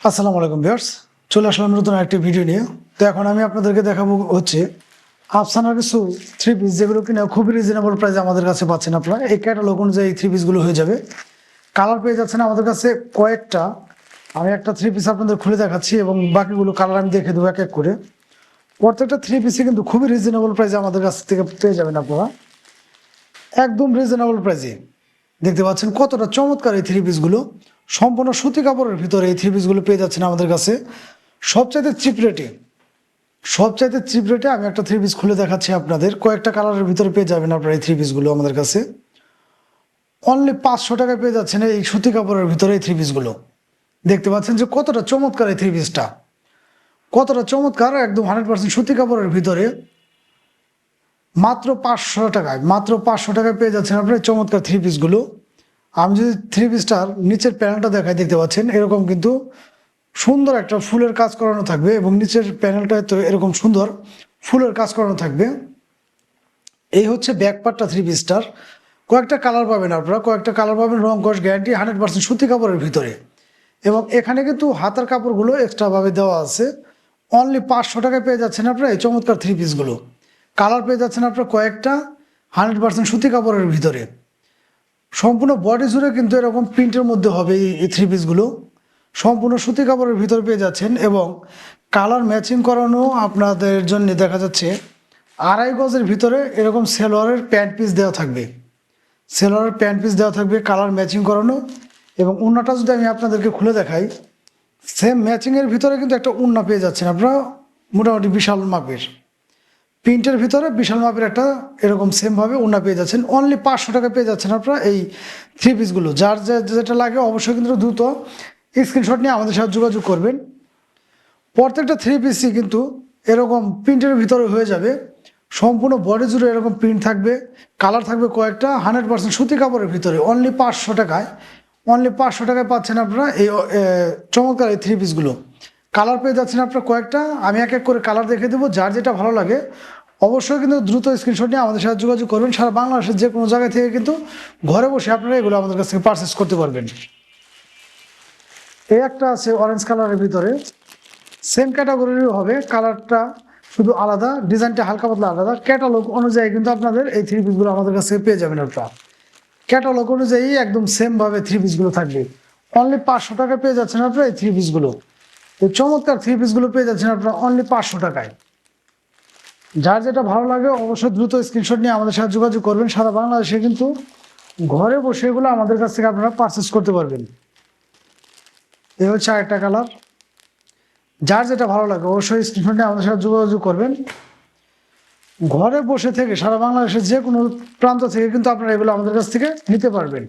আসসালামু আলাইকুম ভিউয়ার্স, চলে আসলাম নতুন একটি ভিডিও নিয়ে। তো এখন আমি আপনাদেরকে দেখাবো হচ্ছে আফসানার কিছু থ্রি পিস, যেগুলো কিনা খুবই রিজনেবল প্রাইসে আমাদের কাছে পাচ্ছেন আপনারা। এই ক্যাটালগ অনুযায়ী এই থ্রি পিসগুলো হয়ে যাবে। কালার পেয়ে যাচ্ছেন আমাদের কাছে কয়েকটা। আমি একটা থ্রি পিস আপনাদের খুলে দেখাচ্ছি এবং বাকিগুলো কালার আমি দেখে দেবো এক এক করে। প্রত্যেকটা থ্রি পিসে কিন্তু খুবই রিজনেবল প্রাইসে আমাদের কাছ থেকে পেয়ে যাবেন আপনারা, একদম রিজনেবল প্রাইসে। দেখতে পাচ্ছেন কতটা চমৎকার এই থ্রি পিসগুলো, সম্পূর্ণ সুতি কাপড়ের ভিতরে এই থ্রি পিসগুলো পেয়ে যাচ্ছেন আমাদের কাছে সবচাইতে চিপ রেটে। সবচাইতে চিপ রেটে আমি একটা থ্রি পিস খুলে দেখাচ্ছি আপনাদের। কয়েকটা কালারের ভিতরে পেয়ে যাবেন আপনারা এই থ্রি পিসগুলো আমাদের কাছে। অনলি 500 টাকায় পেয়ে যাচ্ছেন এই সুতি কাপড়ের ভিতরে এই থ্রি পিসগুলো। দেখতে পাচ্ছেন যে কতটা চমৎকার এই থ্রি পিসটা, কতটা চমৎকার, একদম 100% সুতি কাপড়ের ভিতরে মাত্র 500 টাকায়, মাত্র 500 টাকায় পেয়ে যাচ্ছেন আপনার চমৎকার থ্রি পিসগুলো। আমি যদি থ্রি পিসটার নিচের প্যানেলটা দেখাই, দেখতে পাচ্ছেন এরকম কিন্তু সুন্দর একটা ফুলের কাজ করানো থাকবে এবং নিচের প্যানেলটায় তো এরকম সুন্দর ফুলের কাজ করানো থাকবে। এই হচ্ছে ব্যাক পার্টটা থ্রি পিসটার। কয়েকটা কালার পাবেন আপনারা, কয়েকটা কালার পাবেন, রং কস গ্যারান্টি, 100% সুতি কাপড়ের ভিতরে। এবং এখানে কিন্তু হাতার কাপড়গুলো এক্সট্রাভাবে দেওয়া আছে। অনলি 500 টাকায় পেয়ে যাচ্ছেন আপনারা এই চমৎকার থ্রি পিসগুলো। কালার পেয়ে যাচ্ছেন আপনারা কয়েকটা, 100% সুতি কাপড়ের ভিতরে। সম্পূর্ণ বডি জুড়ে কিন্তু এরকম প্রিন্টের মধ্যে হবে এই থ্রি পিসগুলো। সম্পূর্ণ সুতি কাপড়ের ভিতরে পেয়ে যাচ্ছেন এবং কালার ম্যাচিং করানো আপনাদের জন্য দেখা যাচ্ছে 2.5 গজের ভিতরে এরকম সেলোয়ারের প্যান্ট পিস দেওয়া থাকবে। সেলোয়ারের প্যান্ট পিস দেওয়া থাকবে কালার ম্যাচিং করানো। এবং উন্নাটা যদি আমি আপনাদেরকে খুলে দেখাই, সেম ম্যাচিংয়ের ভিতরে কিন্তু একটা উন্না পেয়ে যাচ্ছেন আপনারা, মোটামুটি বিশাল মাপের প্রিন্টের ভিতরে বিশাল মাপের একটা এরকম সেমভাবে উন্না পেয়ে যাচ্ছেন। অনলি 500 টাকা পেয়ে যাচ্ছেন আপনারা এই থ্রি পিসগুলো। যার যেটা লাগে অবশ্যই কিন্তু দ্রুত স্ক্রিনশট নিয়ে আমাদের সাথে যোগাযোগ করবেন। প্রত্যেকটা থ্রি পিসই কিন্তু এরকম প্রিন্টের ভিতরে হয়ে যাবে। সম্পূর্ণ বডি জুড়ে এরকম প্রিন্ট থাকবে, কালার থাকবে কয়েকটা, 100% সুতি কাপড়ের ভিতরে। অনলি 500 টাকায়, অনলি 500 টাকায় পাচ্ছেন আপনারা এই চমৎকার এই থ্রি পিসগুলো। কালার পেয়ে যাচ্ছেন আপনারা কয়েকটা, আমি এক এক করে কালার দেখে দেবো। যার যেটা ভালো লাগে অবশ্যই কিন্তু দ্রুত স্ক্রিনশট নিয়ে আমাদের সাথে যোগাযোগ করবেন। সারা বাংলাদেশের যে কোনো জায়গা থেকে কিন্তু ঘরে বসে আপনারা এগুলো আমাদের কাছ থেকে পারচেস করতে পারবেন। এই একটা আছে অরেঞ্জ কালারের ভিতরে, সেম ক্যাটাগরিরও হবে, কালারটা শুধু আলাদা, ডিজাইনটা হালকা পাতলা আলাদা। ক্যাটালগ অনুযায়ী কিন্তু আপনাদের এই থ্রি পিসগুলো আমাদের কাছে পেয়ে যাবেন আপনারা। ক্যাটালগ অনুযায়ী একদম সেমভাবে থ্রি পিসগুলো থাকবে। অনলি 500 টাকায় পেয়ে যাচ্ছেন আপনারা এই থ্রি পিসগুলো। এই চমৎকার থ্রি পিসগুলো পেয়ে যাচ্ছেন আপনারা অনলি 500 টাকায়। যার যেটা ভালো লাগে অবশ্যই দ্রুত স্ক্রিনশট নিয়ে আমাদের সাথে যোগাযোগ করবেন। সারা বাংলাদেশে কিন্তু ঘরে বসে এগুলো আমাদের কাছ থেকে আপনারা পারচেস করতে পারবেন। এই হচ্ছে আরেকটা কালার। যার যেটা ভালো লাগে অবশ্যই স্ক্রিনশট নিয়ে আমাদের সাথে যোগাযোগ করবেন। ঘরে বসে থেকে সারা বাংলাদেশের যে কোনো প্রান্ত থেকে কিন্তু আপনারা এগুলো আমাদের কাছ থেকে নিতে পারবেন।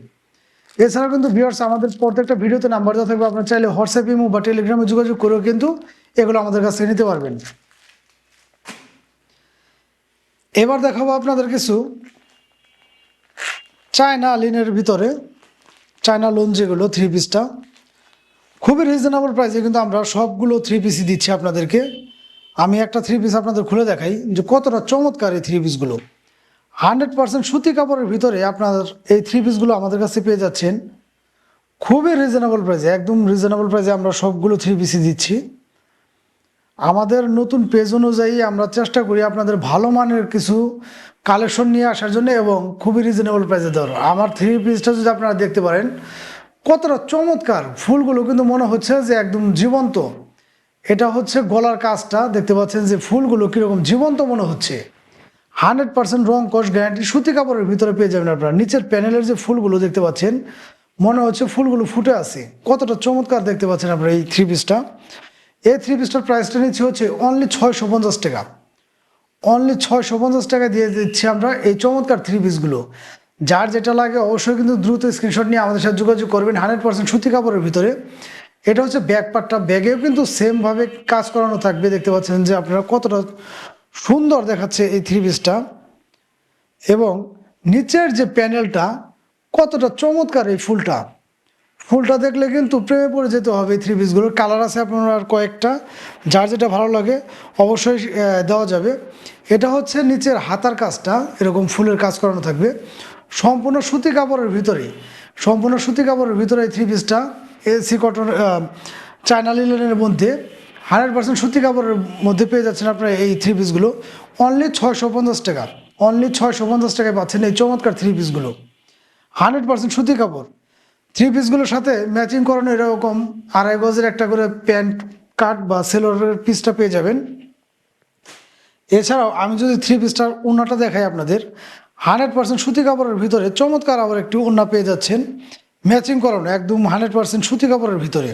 এছাড়াও কিন্তু ভিউয়ার্স আমাদের প্রত্যেকটা ভিডিওতে নাম্বার দেওয়া থাকবে, আপনারা চাইলে হোয়াটসঅ্যাপ, ইমো বা টেলিগ্রামে যোগাযোগ করেও কিন্তু এগুলো আমাদের কাছ থেকে নিতে পারবেন। এবার দেখাবো আপনাদের কিছু চায়না লিনের ভিতরে, চায়না লোন যেগুলো থ্রি পিসটা খুবই রিজনেবল প্রাইসে কিন্তু আমরা সবগুলো থ্রি পিসই দিচ্ছি আপনাদেরকে। আমি একটা থ্রি পিস আপনাদের খুলে দেখাই যে কতটা চমৎকার এই থ্রি পিসগুলো। 100% সুতি কাপড়ের ভিতরে আপনার এই থ্রি পিসগুলো আমাদের কাছে পেয়ে যাচ্ছেন খুবই রিজনেবল প্রাইসে, একদম রিজনেবল প্রাইসে আমরা সবগুলো থ্রি পিসই দিচ্ছি। আমাদের নতুন পেজ অনুযায়ী আমরা চেষ্টা করি আপনাদের ভালো মানের কিছু কালেকশন নিয়ে আসার জন্য এবং খুবই রিজনেবল প্রাইসে দেওয়ার। আমার থ্রি পিসটা যদি আপনারা দেখতে পারেন কতটা চমৎকার, ফুলগুলো কিন্তু মনে হচ্ছে যে একদম জীবন্ত। এটা হচ্ছে গলার কাজটা, দেখতে পাচ্ছেন যে ফুলগুলো কীরকম জীবন্ত মনে হচ্ছে। 100% রং কস গ্যারান্টি, সুতি কাপড়ের ভিতরে পেয়ে যাবেন আপনারা। নিচের প্যানেলের যে ফুলগুলো দেখতে পাচ্ছেন মনে হচ্ছে ফুলগুলো ফুটে আছে, কতটা চমৎকার দেখতে পাচ্ছেন আপনারা এই থ্রি পিসটা। এই থ্রি পিসটার প্রাইসটা নিচ্ছে হচ্ছে অনলি 650 টাকা। অনলি 650 টাকা দিয়ে দিচ্ছি আমরা এই চমৎকার থ্রি পিসগুলো। যার যেটা লাগে অবশ্যই কিন্তু দ্রুত স্ক্রিনশট নিয়ে আমাদের সাথে যোগাযোগ করবেন। 100% সুতি কাপড়ের ভিতরে। এটা হচ্ছে ব্যাক পার্টটা, ব্যাগেও কিন্তু সেমভাবে কাজ করানো থাকবে। দেখতে পাচ্ছেন যে আপনারা কতটা সুন্দর দেখাচ্ছে এই থ্রি পিসটা এবং নিচের যে প্যানেলটা কতটা চমৎকার। এই ফুলটা দেখলে কিন্তু প্রেমে পড়ে যেতে হবে এই থ্রি পিসগুলোর। কালার আছে আপনার আর কয়েকটা, যার যেটা ভালো লাগে অবশ্যই দেওয়া যাবে। এটা হচ্ছে নিচের হাতার কাজটা এরকম ফুলের কাজ করানো থাকবে সম্পূর্ণ সুতি কাপড়ের ভিতরে, সম্পূর্ণ সুতি কাপড়ের ভিতরে এই থ্রি পিসটা। এসি কটন চায়না লিলেনের মধ্যে 100% সুতি কাপড়ের মধ্যে পেয়ে যাচ্ছেন আপনারা এই থ্রি পিসগুলো অনলি 650 টাকা। অনলি 650 টাকায় পাচ্ছেন এই চমৎকার থ্রি পিসগুলো। 100% সুতি কাপড় থ্রি পিসগুলোর সাথে ম্যাচিং করানো এরকম 2.5 গজের একটা করে প্যান্ট কাট বা সেলোয়ারের পিসটা পেয়ে যাবেন। এছাড়াও আমি যদি থ্রি পিসটার ওড়নাটা দেখাই আপনাদের, 100% সুতি কাপড়ের ভিতরে চমৎকার আবার একটি ওড়না পেয়ে যাচ্ছেন ম্যাচিং করানো, একদম 100% সুতি কাপড়ের ভিতরে।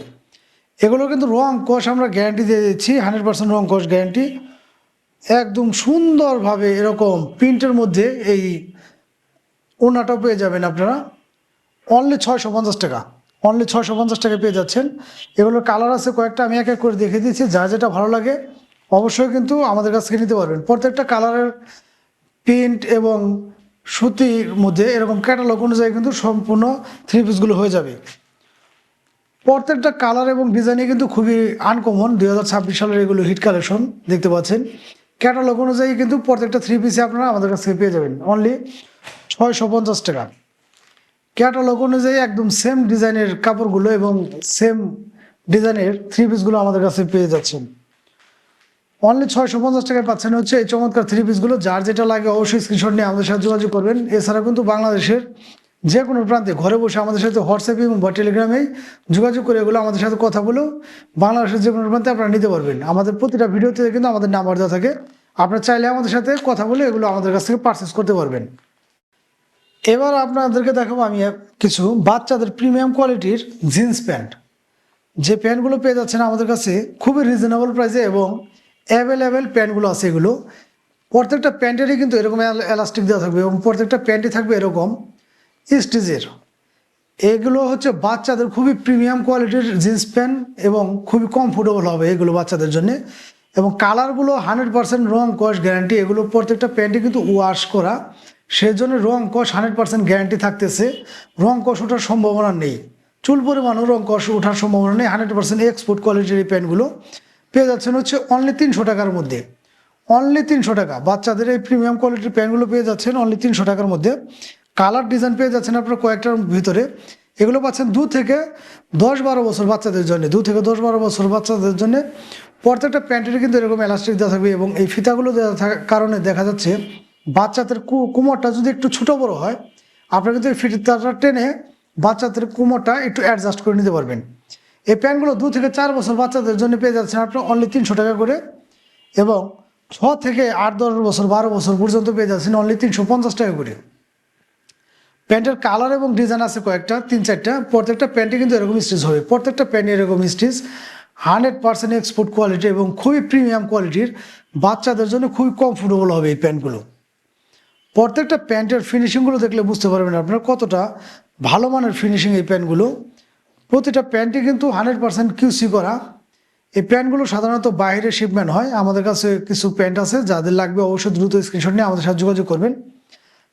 এগুলো কিন্তু রং কষ আমরা গ্যারান্টি দিয়ে দিচ্ছি, 100% রং কষ গ্যারান্টি। একদম সুন্দরভাবে এরকম প্রিন্টের মধ্যে এই ওড়নাটাও পেয়ে যাবেন আপনারা অনলি 650 টাকা। অনলি 650 টাকায় পেয়ে যাচ্ছেন। এগুলোর কালার আছে কয়েকটা, আমি এক এক করে দেখে দিচ্ছি, যা যেটা ভালো লাগে অবশ্যই কিন্তু আমাদের কাছ থেকে নিতে পারবেন। প্রত্যেকটা কালারের প্রিন্ট এবং সুতির মধ্যে এরকম ক্যাটালগ অনুযায়ী কিন্তু সম্পূর্ণ থ্রি পিসগুলো হয়ে যাবে। প্রত্যেকটা কালার এবং ডিজাইনে কিন্তু খুবই আনকমন, 2026 সালের এগুলো হিট কালেকশন দেখতে পাচ্ছেন। ক্যাটালগ অনুযায়ী কিন্তু প্রত্যেকটা থ্রি পিসে আপনারা আমাদের কাছ থেকে পেয়ে যাবেন অনলি 650 টাকা। ক্যাটালগ অনুযায়ী একদম সেম ডিজাইনের কাপড়গুলো এবং সেম ডিজাইনের থ্রি পিসগুলো আমাদের কাছে পেয়ে যাচ্ছেন অনলি 650 টাকায় পাচ্ছেন হচ্ছে এই চমৎকার থ্রি পিসগুলো। যার যেটা লাগে অবশ্যই স্ক্রিনশট নিয়ে আমাদের সাথে যোগাযোগ করবেন। এছাড়া কিন্তু বাংলাদেশের যে কোনো প্রান্তে ঘরে বসে আমাদের সাথে হোয়াটসঅ্যাপে এবং বা টেলিগ্রামেই যোগাযোগ করে এগুলো আমাদের সাথে কথা বলেও বাংলাদেশের যে কোনো প্রান্তে আপনারা নিতে পারবেন। আমাদের প্রতিটা ভিডিওতে কিন্তু আমাদের নাম্বার দেওয়া থাকে, আপনারা চাইলে আমাদের সাথে কথা বলে এগুলো আমাদের কাছ থেকে পারচেস করতে পারবেন। এবার আপনাদেরকে দেখাবো আমি কিছু বাচ্চাদের প্রিমিয়াম কোয়ালিটির জিন্স প্যান্ট। যে প্যান্টগুলো পেয়ে যাচ্ছেন আমাদের কাছে খুবই রিজনেবল প্রাইসে এবং অ্যাভেলেবেল প্যান্টগুলো আছে এগুলো। প্রত্যেকটা প্যান্টেরই কিন্তু এরকম এলাস্টিক দেওয়া থাকবে এবং প্রত্যেকটা প্যান্টই থাকবে এরকম স্টিচের। এগুলো হচ্ছে বাচ্চাদের খুবই প্রিমিয়াম কোয়ালিটির জিন্স প্যান্ট এবং খুবই কমফোর্টেবল হবে এগুলো বাচ্চাদের জন্য। এবং কালারগুলো 100% রং কস গ্যারান্টি। এগুলো প্রত্যেকটা প্যান্টই কিন্তু ওয়াশ করা, সেই জন্য রং কস 100% গ্যারান্টি থাকতেছে। রং কস ওঠার সম্ভাবনা নেই, চুল পরিমাণও রং কস ওঠার সম্ভাবনা নেই। 100% এক্সপোর্ট কোয়ালিটির এই প্যান্টগুলো পেয়ে যাচ্ছেন হচ্ছে অনলি 300 টাকার মধ্যে। অনলি 300 টাকা বাচ্চাদের এই প্রিমিয়াম কোয়ালিটির প্যান্টগুলো পেয়ে যাচ্ছেন অনলি 300 টাকার মধ্যে। কালার ডিজাইন পেয়ে যাচ্ছেন আপনার কয়েকটার ভিতরে। এগুলো পাচ্ছেন 2 থেকে 10-12 বছর বাচ্চাদের জন্য, 2 থেকে 10-12 বছর বাচ্চাদের জন্য। প্রত্যেকটা প্যান্টের কিন্তু এরকম এলাস্টিক দেওয়া থাকবে এবং এই ফিতাগুলো দেওয়া থাকার কারণে দেখা যাচ্ছে বাচ্চাদের কোমরটা যদি একটু ছোটো বড়ো হয়, আপনারা কিন্তু এই ফিতাটা টেনে বাচ্চাদের কোমরটা একটু অ্যাডজাস্ট করে নিতে পারবেন। এই প্যান্টগুলো 2 থেকে 4 বছর বাচ্চাদের জন্য পেয়ে যাচ্ছেন আপনার অনলি 300 টাকা করে এবং 6 থেকে 8-10 বছর 12 বছর পর্যন্ত পেয়ে যাচ্ছেন অনলি 350 টাকা করে। প্যান্টের কালার এবং ডিজাইন আছে কয়েকটা, 3-4টা। প্রত্যেকটা প্যান্টে কিন্তু এরকম স্টিচ হবে, প্রত্যেকটা প্যান্টে এরকম স্টিচ। 100% এক্সপোর্ট কোয়ালিটি এবং খুবই প্রিমিয়াম কোয়ালিটির, বাচ্চাদের জন্য খুবই কমফোর্টেবল হবে এই প্যান্টগুলো। প্রত্যেকটা প্যান্টের ফিনিশিংগুলো দেখলে বুঝতে পারবেন আপনারা কতটা ভালো মানের ফিনিশিং এই প্যান্টগুলো। প্রতিটা প্যান্টই কিন্তু 100% কিউসি করা। এই প্যান্টগুলো সাধারণত বাইরে শিপমেন্ট হয়। আমাদের কাছে কিছু প্যান্ট আছে, যাদের লাগবে অবশ্যই দ্রুত স্ক্রিনশট নিয়ে আমাদের সাথে যোগাযোগ করবেন।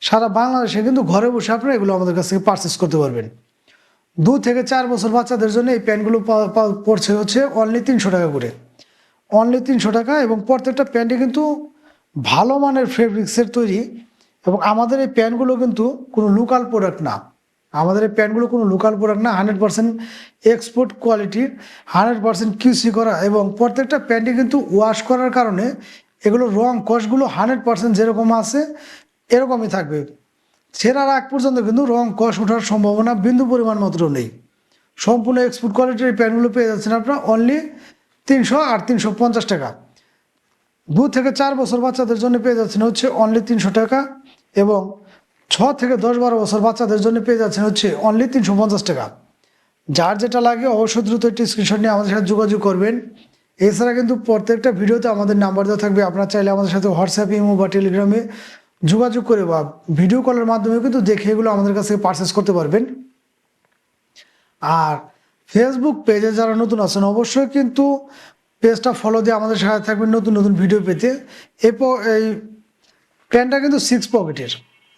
সারা বাংলাদেশে কিন্তু ঘরে বসে আপনারা এগুলো আমাদের কাছ থেকে পারচেস করতে পারবেন। 2 থেকে 4 বছর বাচ্চাদের জন্য এই প্যান্টগুলো পড়ছে হচ্ছে অনলি 300 টাকা করে। অনলি 300 টাকা এবং প্রত্যেকটা প্যান্টে কিন্তু ভালো মানের ফেব্রিক্সের তৈরি এবং আমাদের এই প্যান্টগুলো কিন্তু কোনো লোকাল প্রোডাক্ট না। আমাদের এই প্যান্টগুলো কোনো লোকাল প্রোডাক্ট না, 100% এক্সপোর্ট কোয়ালিটির, 100% কিউসি করা এবং প্রত্যেকটা প্যান্টে কিন্তু ওয়াশ করার কারণে এগুলো রং কষগুলো 100% যেরকম আছে এরকমই থাকবে। ছেঁড়ার আগ পর্যন্ত কিন্তু রং কষ ওঠার সম্ভাবনা বিন্দু পরিমাণ মাত্র নেই। সম্পূর্ণ এক্সপোর্ট কোয়ালিটির এই প্যান্টগুলো পেয়ে যাচ্ছেন আপনারা অনলি 300 আর 350 টাকা। 2 থেকে 4 বছর বাচ্চাদের জন্য পেয়ে যাচ্ছেন হচ্ছে অনলি 300 টাকা এবং 6 থেকে 10-12 বছর বাচ্চাদের জন্য পেয়ে যাচ্ছেন হচ্ছে অনলি 350 টাকা। যার যেটা লাগে অবশ্যই দ্রুত একটি স্ক্রিনশট নিয়ে আমাদের সাথে যোগাযোগ করবেন। এছাড়া কিন্তু প্রত্যেকটা ভিডিওতে আমাদের নাম্বার দেওয়া থাকবে, আপনারা চাইলে আমাদের সাথে হোয়াটসঅ্যাপ, ইমো বা টেলিগ্রামে যোগাযোগ করে বা ভিডিও কলের মাধ্যমে কিন্তু দেখে এগুলো আমাদের কাছ থেকে পারচেস করতে পারবেন। আর ফেসবুক পেজে যারা নতুন আছেন অবশ্যই কিন্তু পেজটা ফলো দিয়ে আমাদের সাথে থাকবেন নতুন নতুন ভিডিও পেতে। এই প্যান্টটা কিন্তু 6 পকেটের,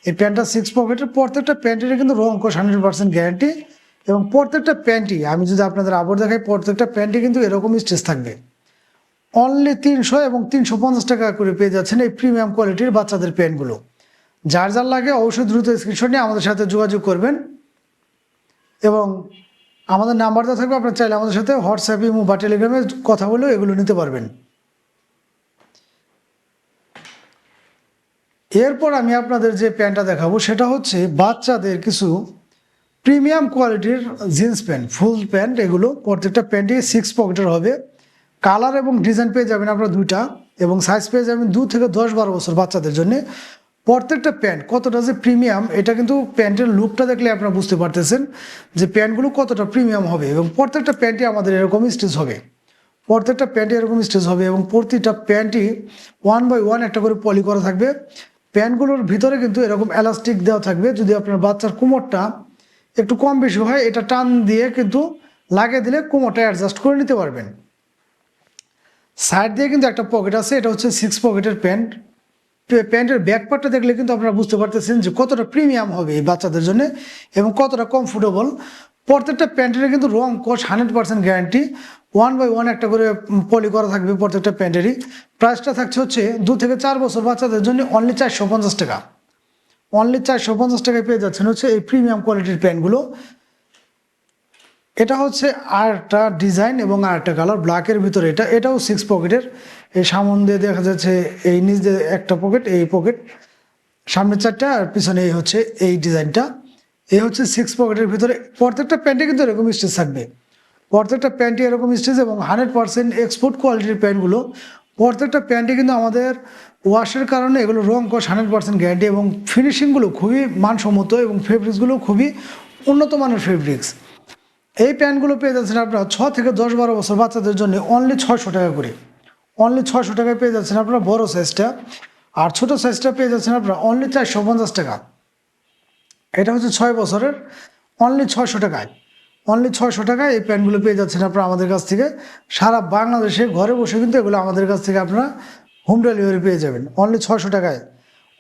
এই প্যান্টটা 6 পকেটের। প্রত্যেকটা প্যান্টের কিন্তু রং কষ 100% গ্যারান্টি এবং প্রত্যেকটা প্যান্টই আমি যদি আপনাদের আবার দেখাই, প্রত্যেকটা প্যান্টই কিন্তু এরকম স্টিচ থাকবে। অনলি 300 এবং 350 টাকা করে পেয়ে যাচ্ছেন এই প্রিমিয়াম কোয়ালিটির বাচ্চাদের প্যান্টগুলো। যার যার লাগে অবশ্যই দ্রুত স্ক্রিনশট নিয়ে আমাদের সাথে যোগাযোগ করবেন এবং আমাদের নাম্বারটা থাকবে, আপনার চাইলে আমাদের সাথে হোয়াটসঅ্যাপ ইমো বা টেলিগ্রামে কথা বলেও এগুলো নিতে পারবেন। এরপর আমি আপনাদের যে প্যান্টটা দেখাবো সেটা হচ্ছে বাচ্চাদের কিছু প্রিমিয়াম কোয়ালিটির জিন্স প্যান্ট, ফুল প্যান্ট। এগুলো প্রত্যেকটা প্যান্টই 6 পকেটের হবে। কালার এবং ডিজাইন পেয়ে যাবেন আপনারা দুইটা, এবং সাইজ পেয়ে যাবেন 2 থেকে 10-12 বছর বাচ্চাদের জন্য। প্রত্যেকটা প্যান্ট কতটা যে প্রিমিয়াম, এটা কিন্তু প্যান্টের লুকটা দেখলে আপনারা বুঝতে পারতেছেন যে প্যান্টগুলো কতটা প্রিমিয়াম হবে। এবং প্রত্যেকটা প্যান্টই আমাদের এরকম স্টিচ হবে, প্রত্যেকটা প্যান্টই এরকম স্টিচ হবে, এবং প্রতিটা প্যান্টই 1 বাই 1 একটা করে পলি করা থাকবে। প্যান্টগুলোর ভিতরে কিন্তু এরকম এলাস্টিক দেওয়া থাকবে, যদি আপনার বাচ্চার কোমরটা একটু কম বেশি হয় এটা টান দিয়ে কিন্তু লাগিয়ে দিলে কোমরটা অ্যাডজাস্ট করে নিতে পারবেন। সাইড দিয়ে কিন্তু একটা পকেট আছে, এটা হচ্ছে 6 পকেটের প্যান্ট। প্যান্টের ব্যাক পার্টটা দেখলে কিন্তু আপনারা বুঝতে পারতেছেন যে কতটা প্রিমিয়াম হবে এই বাচ্চাদের জন্য এবং কতটা কমফোর্টেবল। প্রত্যেকটা প্যান্টের কিন্তু রং কোশ 100% গ্যারান্টি। 1 বাই 1 একটা করে পলি করা থাকবে প্রত্যেকটা প্যান্টেরই। প্রাইসটা থাকছে হচ্ছে 2 থেকে 4 বছর বাচ্চাদের জন্য অনলি 450 টাকা। অনলি 450 টাকায় পেয়ে যাচ্ছেন হচ্ছে এই প্রিমিয়াম কোয়ালিটির প্যান্টগুলো। এটা হচ্ছে আরেকটা ডিজাইন এবং আরেকটা কালার ব্ল্যাকের ভিতরে। এটাও 6 পকেটের। এই সামন দিয়ে দেখা যাচ্ছে এই নিচ দিয়ে একটা পকেট, এই পকেট সামনে 4টা আর পিছনে এই হচ্ছে এই ডিজাইনটা। এই হচ্ছে 6 পকেটের ভিতরে। প্রত্যেকটা প্যান্টে কিন্তু এরকম স্টিচ থাকবে, প্রত্যেকটা প্যান্টে এরকম স্টিচ এবং 100% এক্সপোর্ট কোয়ালিটির প্যান্টগুলো। প্রত্যেকটা প্যান্টে কিন্তু আমাদের ওয়াশের কারণে এগুলো রং কষ 100% গ্যারান্টি, এবং ফিনিশিংগুলো খুবই মানসম্মত এবং ফেব্রিক্সগুলো খুবই উন্নত মানের ফেব্রিক্স। এই প্যান্টগুলো পেয়ে যাচ্ছেন আপনারা 6 থেকে 10-12 বছর বাচ্চাদের জন্য অনলি 600 টাকা করে। অনলি 600 টাকায় পেয়ে যাচ্ছেন আপনারা বড় সাইজটা, আর ছোট সাইজটা পেয়ে যাচ্ছেন আপনারা অনলি 450 টাকা। এটা হচ্ছে 6 বছরের, অনলি 600 টাকায়। অনলি 600 টাকায় এই প্যান্টগুলো পেয়ে যাচ্ছেন আপনারা আমাদের কাছ থেকে। সারা বাংলাদেশে ঘরে বসে কিন্তু এগুলো আমাদের কাছ থেকে আপনারা হোম ডেলিভারি পেয়ে যাবেন অনলি 600 টাকায়।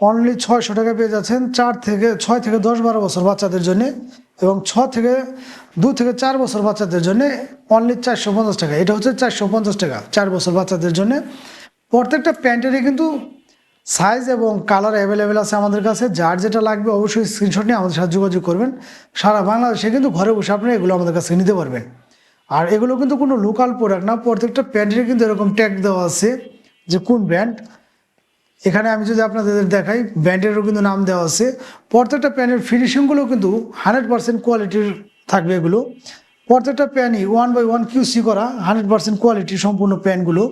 অনলি 600 টাকায় পেয়ে যাচ্ছেন 6 থেকে 10-12 বছর বাচ্চাদের জন্য, এবং 2 থেকে 4 বছর বাচ্চাদের জন্য অনলি 450 টাকা। এটা হচ্ছে 450 টাকা 4 বছর বাচ্চাদের জন্য। প্রত্যেকটা প্যান্টেরই কিন্তু সাইজ এবং কালার অ্যাভেলেবেল আছে আমাদের কাছে। যার যেটা লাগবে অবশ্যই স্ক্রিনশট নিয়ে আমাদের সাথে যোগাযোগ করবেন। সারা বাংলাদেশে কিন্তু ঘরে বসে আপনারা এগুলো আমাদের কাছে নিতে পারবেন। আর এগুলো কিন্তু কোনো লোকাল প্রোডাক্ট না, প্রত্যেকটা প্যান্টের কিন্তু এরকম ট্যাগ দেওয়া আছে যে কোন ব্র্যান্ড। এখানে আমি যদি আপনাদের দেখাই ব্র্যান্ডেরও কিন্তু নাম দেওয়া আছে। প্রত্যেকটা প্যান্টের ফিনিশিংগুলো কিন্তু 100% কোয়ালিটির থাকবে এগুলো। প্রত্যেকটা প্যানই 1 বাই 1 QC করা 100% কোয়ালিটি সম্পূর্ণ প্যান্টগুলো।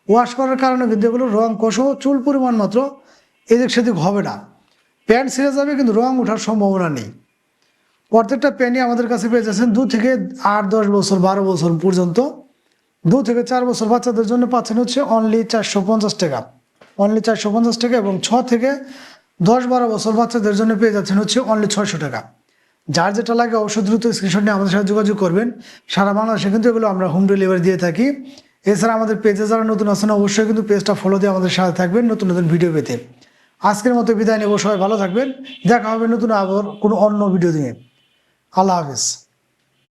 ওয়াশ করার কারণে কিন্তু এগুলো রং কষো চুল পরিমাণ মাত্র এদিক সেদিক হবে না। প্যান্ট ছিঁড়ে যাবে কিন্তু রং ওঠার সম্ভাবনা নেই। প্রত্যেকটা প্যান্টই আমাদের কাছে পেয়ে যাচ্ছেন 2 থেকে 8-10 বছর 12 বছর পর্যন্ত। 2 থেকে 4 বছর বাচ্চাদের জন্য পাচ্ছেন হচ্ছে অনলি 450 টাকা। অনলি 450 টাকা, এবং 6 থেকে 10-12 বছর বাচ্চাদের জন্য পেয়ে যাচ্ছেন হচ্ছে অনলি 600 টাকা। যার যেটা লাগে অবশ্যই দ্রুত স্ক্রিনশট নিয়ে আমাদের সাথে যোগাযোগ করবেন। সারা বাংলাদেশে কিন্তু এগুলো আমরা হোম ডেলিভারি দিয়ে থাকি। এছাড়া আমাদের পেজে যারা নতুন আছেন অবশ্যই কিন্তু পেজটা ফলো দিয়ে আমাদের সাথে থাকবেন নতুন নতুন ভিডিও পেতে। আজকের মতো বিদায় নেব, সবাই ভালো থাকবেন। দেখা হবে নতুন আবার কোনো অন্য ভিডিও দিয়ে। আল্লাহ হাফেজ।